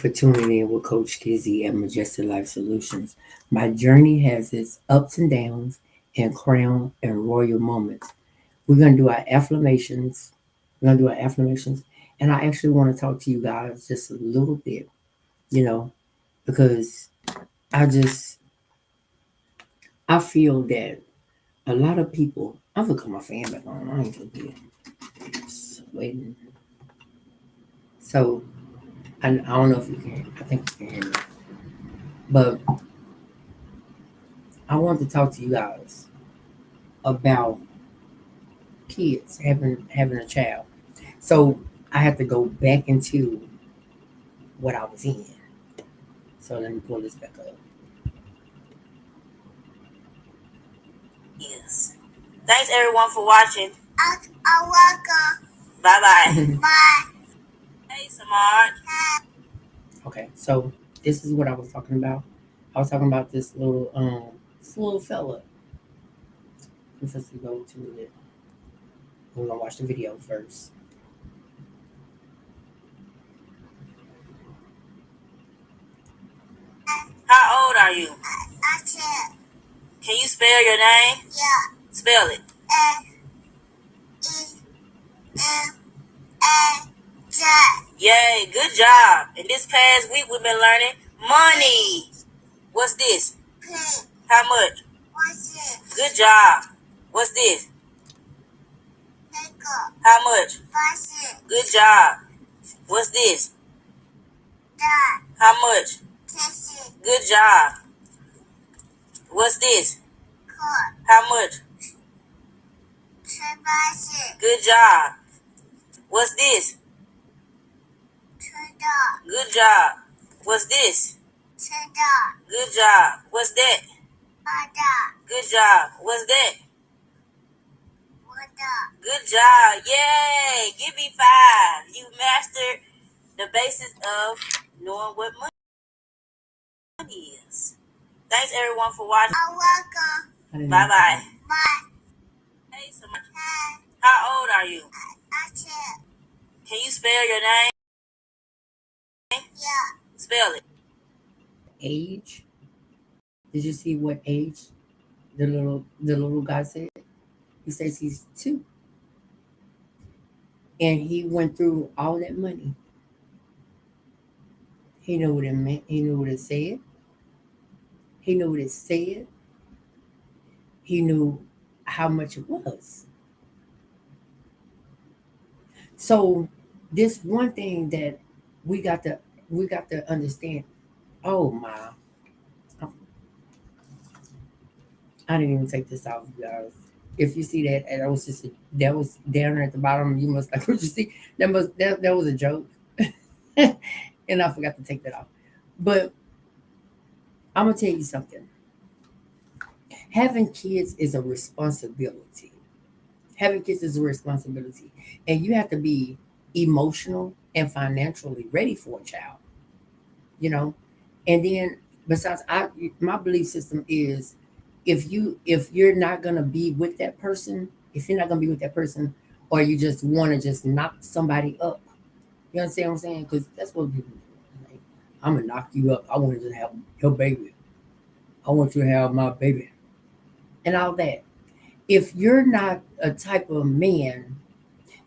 for tuning in with Coach Kizzy at Majestic Life Solutions. My journey has its ups and downs and crown and royal moments. We're going to do our affirmations. We're going to do our affirmations. And I actually want to talk to you guys just a little bit, you know, because I just, I feel that a lot of people, I'm going to cut my fan back on. I ain't forget. Just waiting. So, I don't know if you can, I think you can hear me. But I want to talk to you guys about kids having a child. So I have to go back into what I was in. So let me pull this back up. Yes. Thanks everyone for watching. Welcome. Bye bye. Bye. Hey Samart. Okay, so this is what I was talking about. I was talking about this little fella. Let's just go to it. We're gonna watch the video first. How old are you? I 10. Can you spell your name? Yeah. Spell it. A-E-M-A-J. Yay, good job. In this past week we've been learning money. What's this? P. How much? What's it? Good job. What's this? Nickel. How much? 5. Good job. What's this? Dot. How much? 10. Good job. What's this? Car. How much? 5. Good job. What's this? $2. Good job. What's this? $10. Good job. What's that? $5. Good job. What's that? $1. Good job. Yay! Give me 5. You mastered the basis of knowing what money is. Thanks everyone for watching. You're welcome. Bye bye. Bye. Hey, so much. How old are you? I 10. Can you spell your name? Yeah. Spell it. Age. Did you see what age the little guy said? He says he's 2. And he went through all that money. He knew what it meant. He knew what it said. He knew what it said. He knew how much it was. So this one thing that we got to we got to understand. Oh my! I didn't even take this off, you guys. If you see that, and that was down at the bottom. You must like what you see. That was a joke, and I forgot to take that off. But I'm gonna tell you something. Having kids is a responsibility. Having kids is a responsibility, and you have to be emotional and financially ready for a child. You know, and then besides, my belief system is if you're not gonna be with that person, if you're not gonna be with that person, or you just want to just knock somebody up, you understand what I'm saying? Because that's what people do. Like, I'm gonna knock you up. I want to just have your baby. I want you to have my baby, and all that. If you're not a type of man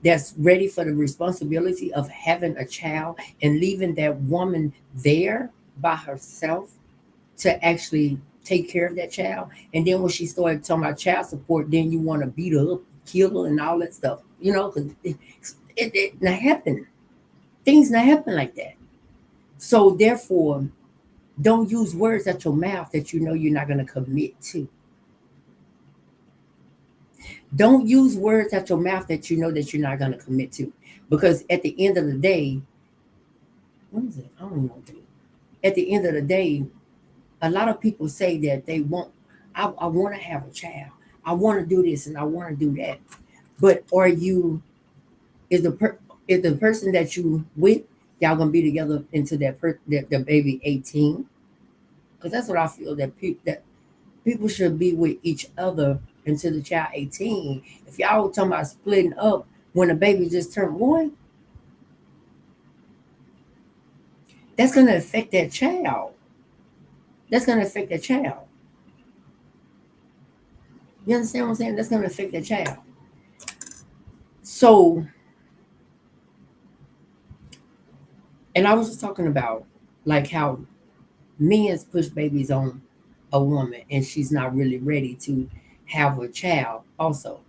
that's ready for the responsibility of having a child and leaving that woman there by herself to actually take care of that child. And then when she started talking about child support, then you want to beat her up, kill her, and all that stuff. Because it not happen. Things not happen like that. So therefore, don't use words at your mouth that you know you're not going to commit to. Don't use words at your mouth that you know that you're not going to commit to. Because at the end of the day, what is it? I don't know what to do. At the end of the day, a lot of people say that they want, I want to have a child. I want to do this and I want to do that. But is is the person that you with, y'all gonna be together until the baby 18? Because that's what I feel that people should be with each other until the child 18. If y'all talking about splitting up when the baby just turned 1, that's going to affect that child. That's going to affect that child. You understand what I'm saying? That's going to affect that child. So, and I was just talking about like how men's push babies on a woman and she's not really ready to have a child also.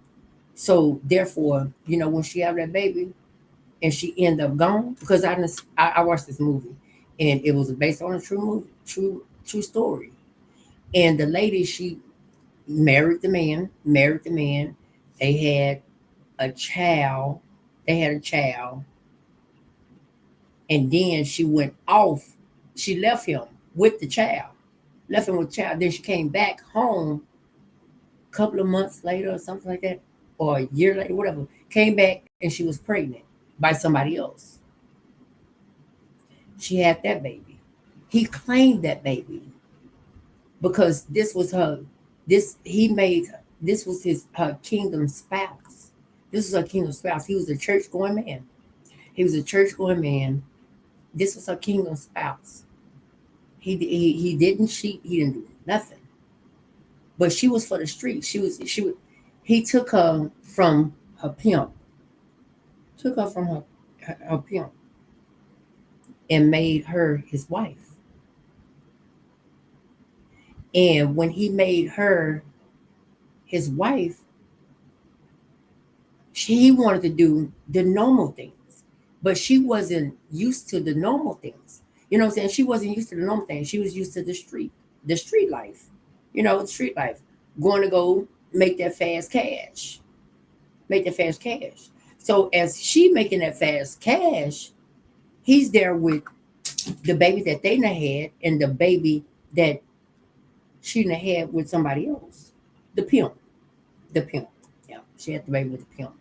So therefore, when she have that baby and she end up gone, because I watched this movie and it was based on a true movie, true story. And the lady, she married the man. They had a child. They had a child, and then she went off. She left him with the child. Left him with the child. Then she came back home a couple of months later or something like that, or a year later, whatever. Came back and she was pregnant by somebody else. She had that baby. He claimed that baby because this was her. This he made. This was his her kingdom spouse. This was her kingdom spouse. He was a church going man. He was a church going man. This was her kingdom spouse. He didn't cheat. He didn't do nothing. But she was for the street. She was. He took her from her pimp. Took her from her pimp and made her his wife. And when he made her his wife, he wanted to do the normal things, but she wasn't used to the normal things. You know what I'm saying? She wasn't used to the normal things. She was used to the street life. The street life, going to go make that fast cash, make that fast cash. So as she making that fast cash, he's there with the baby that they done had and the baby that she done had with somebody else, the pimp, the pimp. Yeah, she had the baby with the pimp.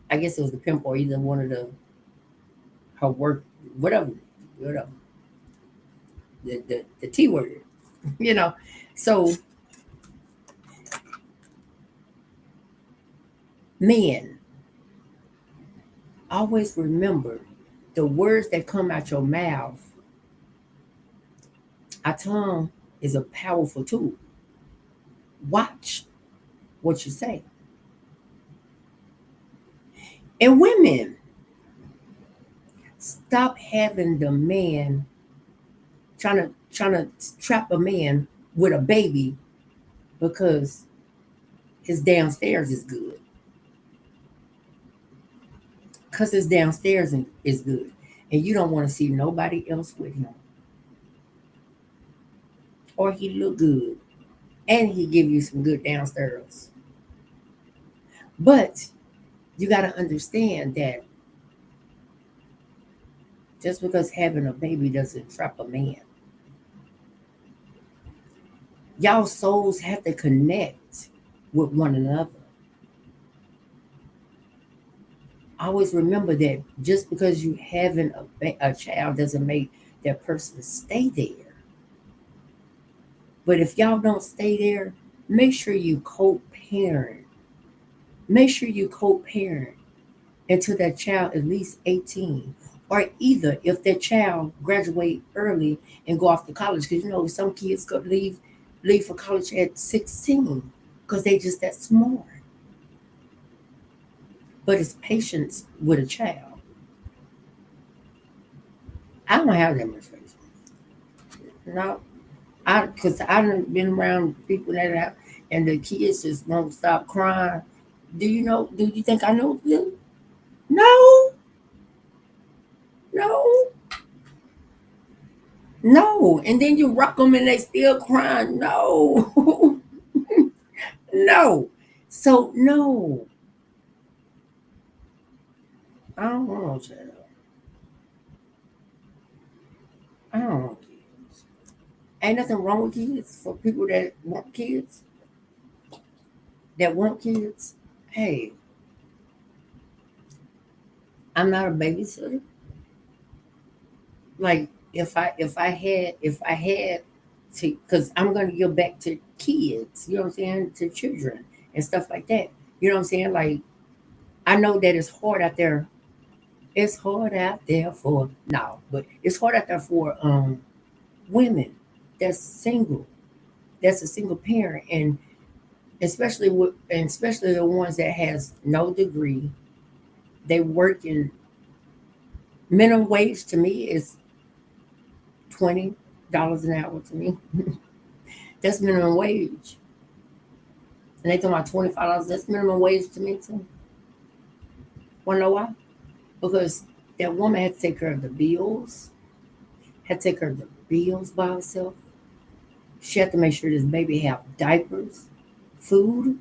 I guess it was the pimp or either one of the her work, whatever, the T word, you know. So men, always remember the words that come out your mouth. Our tongue is a powerful tool. Watch what you say. And women, stop having the man trying to trap a man with a baby because his downstairs is good. Because his downstairs is good. And you don't want to see nobody else with him. Or he look good. And he give you some good downstairs. But you got to understand that just because having a baby doesn't trap a man. Y'all souls have to connect with one another. Always remember that just because you having a child doesn't make that person stay there. But if y'all don't stay there, make sure you co-parent. Make sure you co-parent until that child at least 18. Or either if that child graduate early and go off to college, because some kids go leave for college at 16 because they just that smart. But it's patience with a child. I don't have that much patience. No, because I've been around people that have, and the kids just won't stop crying. Do you know? Do you think I know them? No, no, no. And then you rock them and they still crying. No, no. So no, I don't want no child. I don't want kids. Ain't nothing wrong with kids for people that want kids. That want kids. Hey, I'm not a babysitter. Like if I had to, because I'm gonna give back to kids. You know what I'm saying, to children and stuff like that. You know what I'm saying. Like I know that it's hard out there It's hard out there for no, but it's hard out there for women that's single, that's a single parent, and especially the ones that has no degree. They work in minimum wage to me is $20 an hour to me. That's minimum wage. And they talking about $25. That's minimum wage to me too. Wanna know why? Because that woman had to take care of the bills, had to take care of the bills by herself. She had to make sure this baby have diapers, food.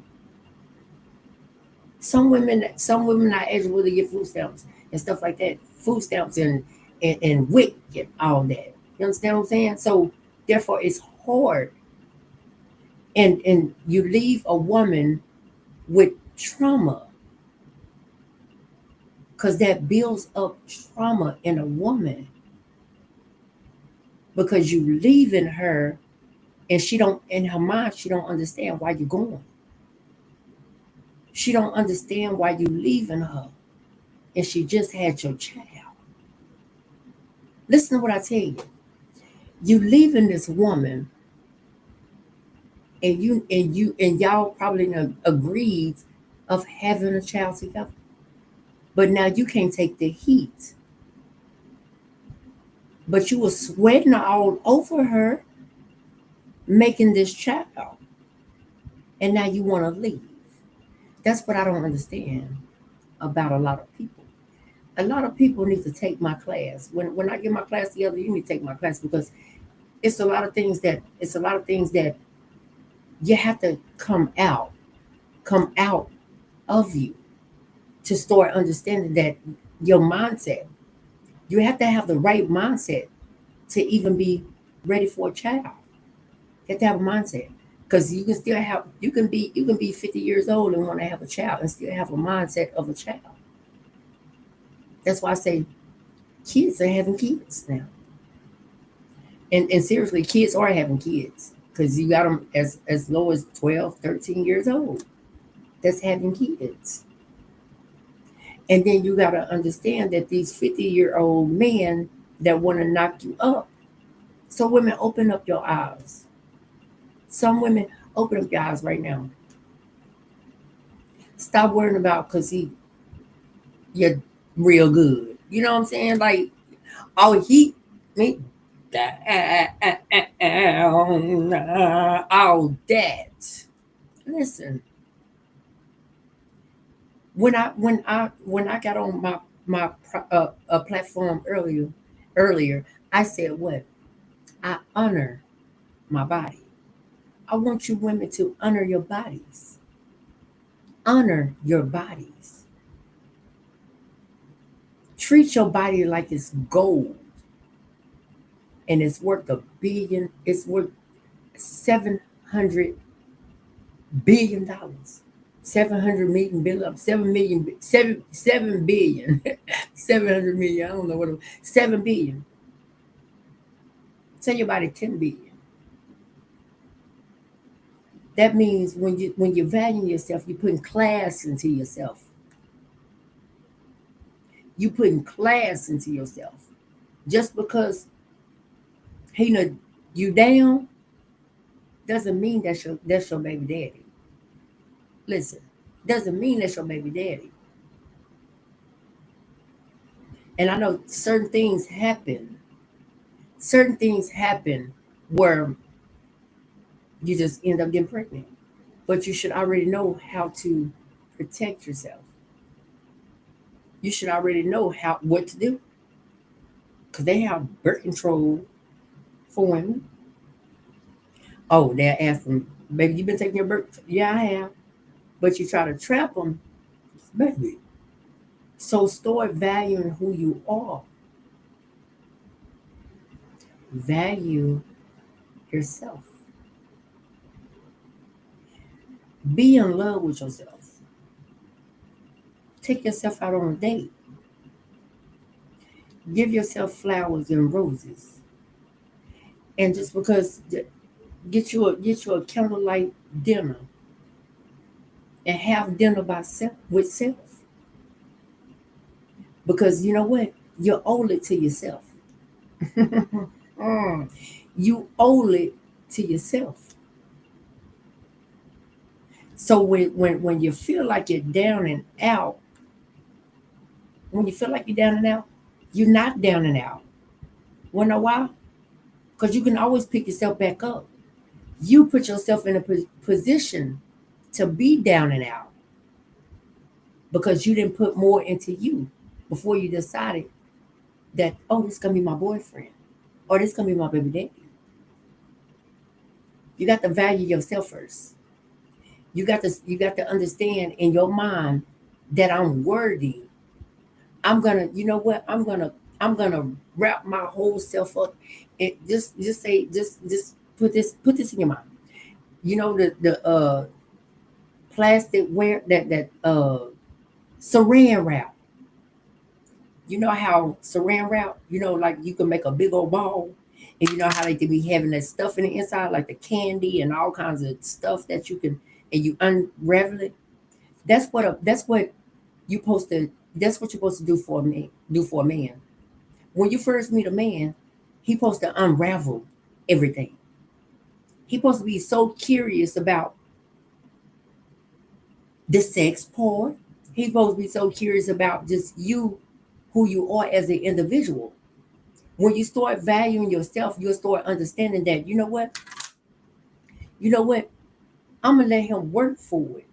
Some women not eligible to get food stamps and stuff like that. Food stamps and WIC and all that. You understand what I'm saying? So therefore it's hard. And you leave a woman with trauma because that builds up trauma in a woman because you leaving her and she don't in her mind she don't understand why you're going. She don't understand why you leaving her and she just had your child. Listen to what I tell you. You leaving this woman and y'all probably agreed of having a child together. But now you can't take the heat. But you were sweating all over her making this child. And now you want to leave. That's what I don't understand about a lot of people. A lot of people need to take my class. When I get my class together, you need to take my class because it's a lot of things that you have to come out of you to start understanding that your mindset, you have to have the right mindset to even be ready for a child. You have to have a mindset. Because you can be 50 years old and want to have a child and still have a mindset of a child. That's why I say kids are having kids now. And seriously, kids are having kids. Because you got them as low as 12, 13 years old. That's having kids. And then you got to understand that these 50-year-old men that want to knock you up. So women, open up your eyes. Some women, open up your eyes right now. Stop worrying about because you're real good. You know what I'm saying? Like, oh, he me down, all that. Listen, when I got on my platform earlier, I said what? I honor my body. I want you women to honor your bodies. Honor your bodies. Treat your body like it's gold and it's worth a billion. It's worth $700 billion. 700 million, 7 million, 7 billion, 700 million. I don't know what it was. 7 billion. Tell your body 10 billion. That means when you value yourself, you're putting class into yourself. You putting class into yourself. Just because he know you down doesn't mean that's your baby daddy. Listen, doesn't mean that's your baby daddy. And I know certain things happen. Certain things happen where you just end up getting pregnant. But you should already know how to protect yourself. You should already know what to do. Because they have birth control for women. Oh, they're asking, baby, you been taking your birth? Yeah, I have. But you try to trap them, baby. So start valuing who you are. Value yourself. Be in love with yourself. Take yourself out on a date. Give yourself flowers and roses. And just because get you a candlelight dinner and have dinner by self with self. because you know what? You owe it to yourself. Mm. You owe it to yourself. So when you feel like you're down and out, when you feel like you're down and out, you're not down and out. Wanna know why? Because you can always pick yourself back up. You put yourself in a position to be down and out because you didn't put more into you before you decided that, oh, this is gonna be my boyfriend or this is gonna be my baby daddy. You got to value yourself first. You got to understand in your mind that I'm worthy. I'm gonna, you know what? I'm gonna wrap my whole self up. It just say just put this in your mind. You know the plastic wear that saran wrap. You know how saran wrap, like you can make a big old ball, and you know how they could be having that stuff in the inside, like the candy and all kinds of stuff that you can, and you unravel it. That's what you supposed to. That's what you're supposed to do for me. Do for a man. When you first meet a man, he supposed to unravel everything. He supposed to be so curious about the sex part. He's supposed to be so curious about just you, who you are as an individual. When you start valuing yourself, you'll start understanding that, you know what, I'm gonna let him work for it.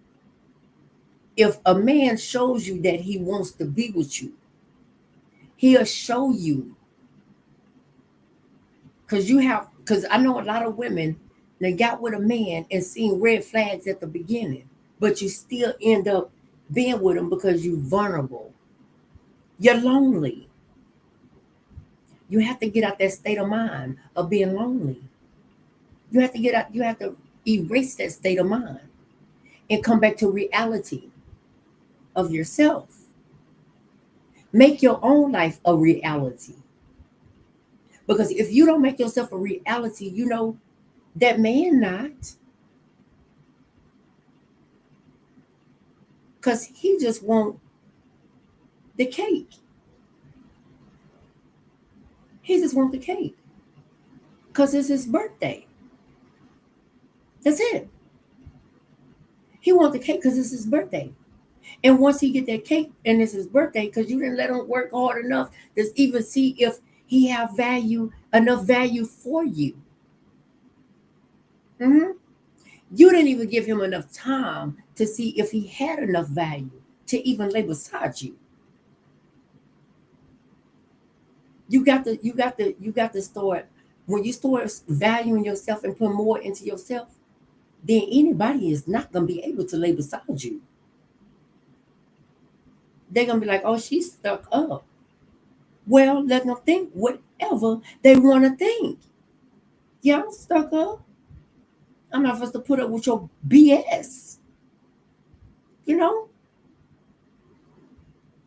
If a man shows you that he wants to be with you, he'll show you. Because I know a lot of women that got with a man and seen red flags at the beginning, but you still end up being with him because you're vulnerable. You're lonely. You have to get out that state of mind of being lonely. You have to get out, you have to erase that state of mind and come back to reality of yourself. Make your own life a reality. Because if you don't make yourself a reality, that man not. Because he just want the cake. He just want the cake. Because it's his birthday. That's it. He want the cake because it's his birthday. And once he get that cake and it's his birthday, because you didn't let him work hard enough to even see if he have enough value for you. Hmm. You didn't even give him enough time to see if he had enough value to even lay beside you. You got to start. When you start valuing yourself and put more into yourself, then anybody is not gonna be able to lay beside you. They're gonna be like, oh, she's stuck up. Well, let them think whatever they want to think. Yeah, I'm stuck up. I'm not supposed to put up with your BS. You know.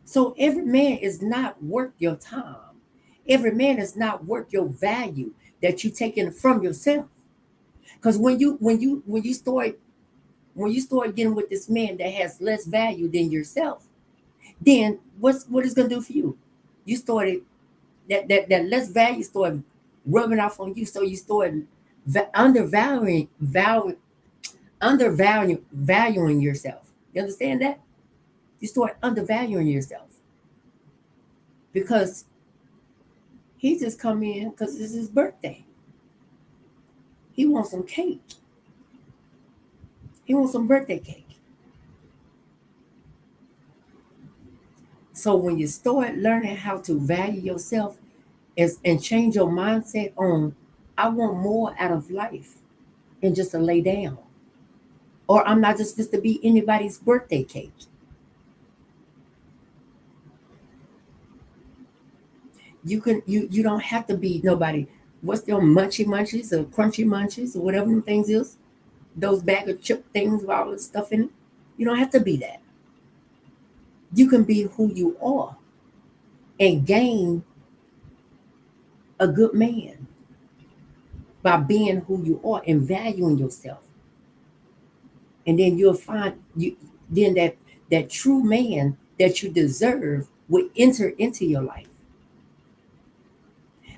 So every man is not worth your time. Every man is not worth your value that you taking from yourself. Because when you start getting with this man that has less value than yourself, then what is gonna do for you? You started that less value started rubbing off on you, so you started undervaluing yourself. You understand that? You start undervaluing yourself because he just come in because it's his birthday. He wants some cake. He wants some birthday cake. So when you start learning how to value yourself and change your mindset on, I want more out of life than just to lay down. Or I'm not just to be anybody's birthday cake. You don't have to be nobody. What's them munchy munchies or crunchy munchies or whatever them things is? Those bag of chip things with all the stuff in it. You don't have to be that. You can be who you are and gain a good man by being who you are and valuing yourself. And then you'll find you then that true man that you deserve would enter into your life.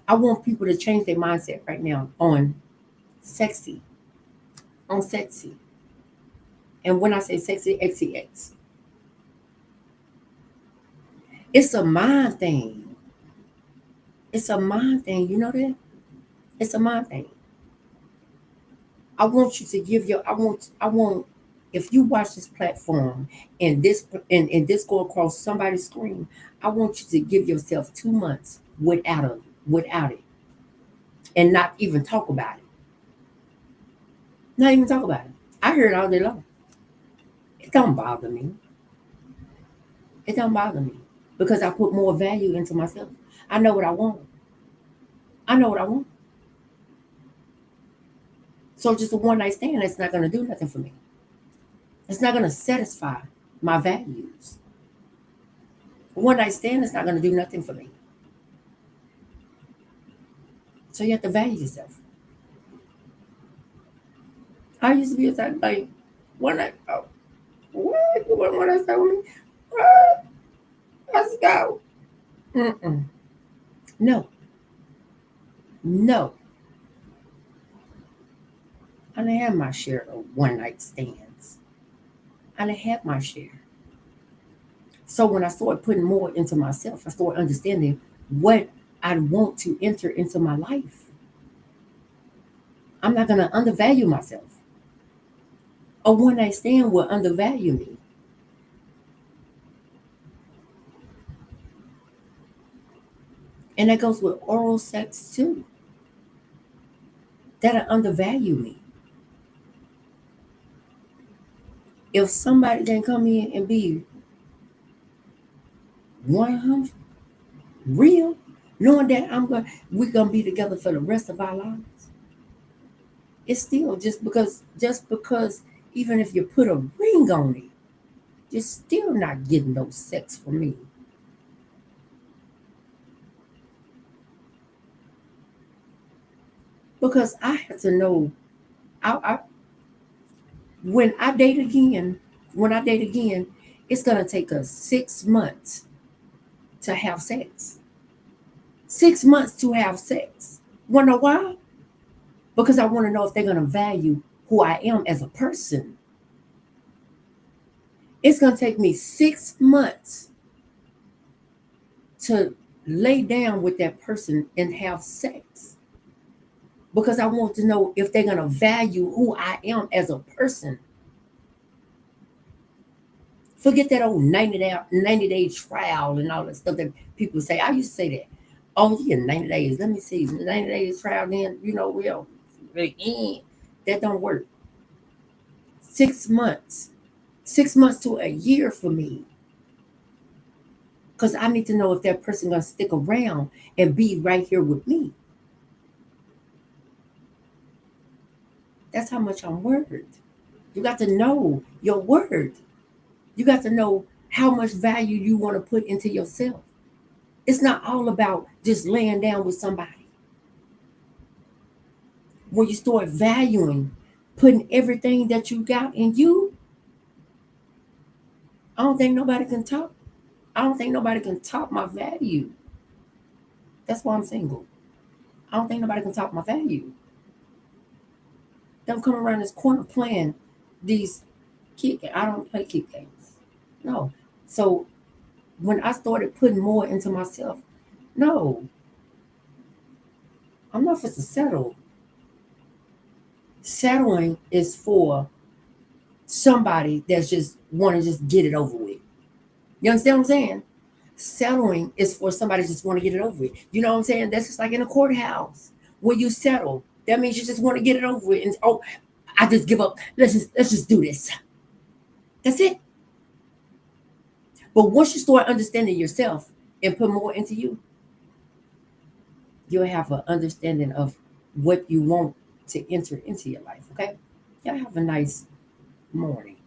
I want people to change their mindset right now sexy, on sexy. And when I say sexy, XEX, it's a mind thing. It's a mind thing. You know that? It's a mind thing. I want you to give your. I want. If you watch this platform and this go across somebody's screen, I want you to give yourself 2 months without it, and not even talk about it. Not even talk about it. I hear it all day long. It don't bother me. It don't bother me because I put more value into myself. I know what I want. I know what I want. So just a one night stand, that's not gonna do nothing for me. It's not gonna satisfy my values. A one night stand is not gonna do nothing for me. So you have to value yourself. I used to be a type like one night. Oh, what? You want one night stand with me? What? Let's go. Mm-mm. No, no. I didn't have my share of one night stands. I didn't have my share. So when I started putting more into myself, I started understanding what I want to enter into my life. I'm not going to undervalue myself. A one night stand will undervalue me. And that goes with oral sex too. That'll undervalue me. If somebody can come in and be 100 real, knowing that we're gonna be together for the rest of our lives, it's still just because even if you put a ring on it, you're still not getting no sex from me. Because I have to know I when I date again, when I date again, it's gonna take us 6 months to have sex. 6 months to have sex. Wanna know why? Because I want to know if they're gonna value who I am as a person. It's gonna take me 6 months to lay down with that person and have sex. Because I want to know if they're gonna value who I am as a person. Forget that old 90-day trial and all that stuff that people say. I used to say that. Oh yeah, 90 days. Let me see. 90 days trial, then we'll end. That don't work. 6 months. 6 months to a year for me. Because I need to know if that person gonna stick around and be right here with me. That's how much I'm worth. You got to know your worth. You got to know how much value you want to put into yourself. It's not all about just laying down with somebody. When you start valuing, putting everything that you got in you, I don't think nobody can top. I don't think nobody can top my value. That's why I'm single. I don't think nobody can top my value. Don't come around this corner playing these kid games. I don't play kid games. No. So when I started putting more into myself, no, I'm not supposed to settle. Settling is for somebody that's just want to just get it over with. You understand what I'm saying? Settling is for somebody just want to get it over with. You know what I'm saying? That's just like in a courthouse. When you settle, that means you just want to get it over with. And oh, I just give up. Let's just do this. That's it. But once you start understanding yourself and put more into you, you'll have an understanding of what you want to enter into your life. Okay? Y'all have a nice morning.